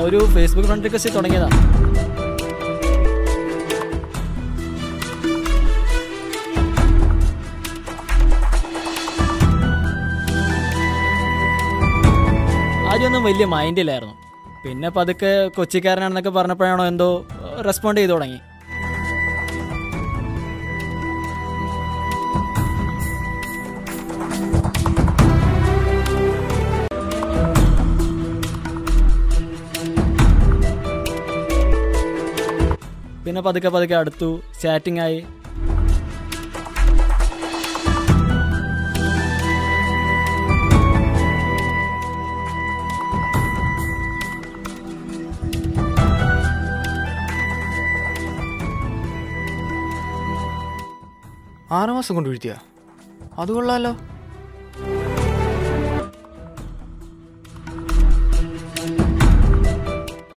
ഒരു Facebook friend request തുടങ്ങിയതാ. ആദ്യമൊന്നും വലിയ മൈൻഡിലായിരുന്നു. പിന്നെ പതുക്കെ കൊച്ചിക്കാരനാണെന്നൊക്കെ പറഞ്ഞപ്പോഴാണോ എന്തോ റെസ്പോണ്ട് ചെയ്തു തുടങ്ങി. പിന്നെ പതുക്കെ പതുക്കെ അടുത്തു, ചാറ്റിംഗ് ആയി. ആറ് മാസം കൊണ്ട് വീഴ്ത്തിയാ? അത് കൊള്ളാലോ.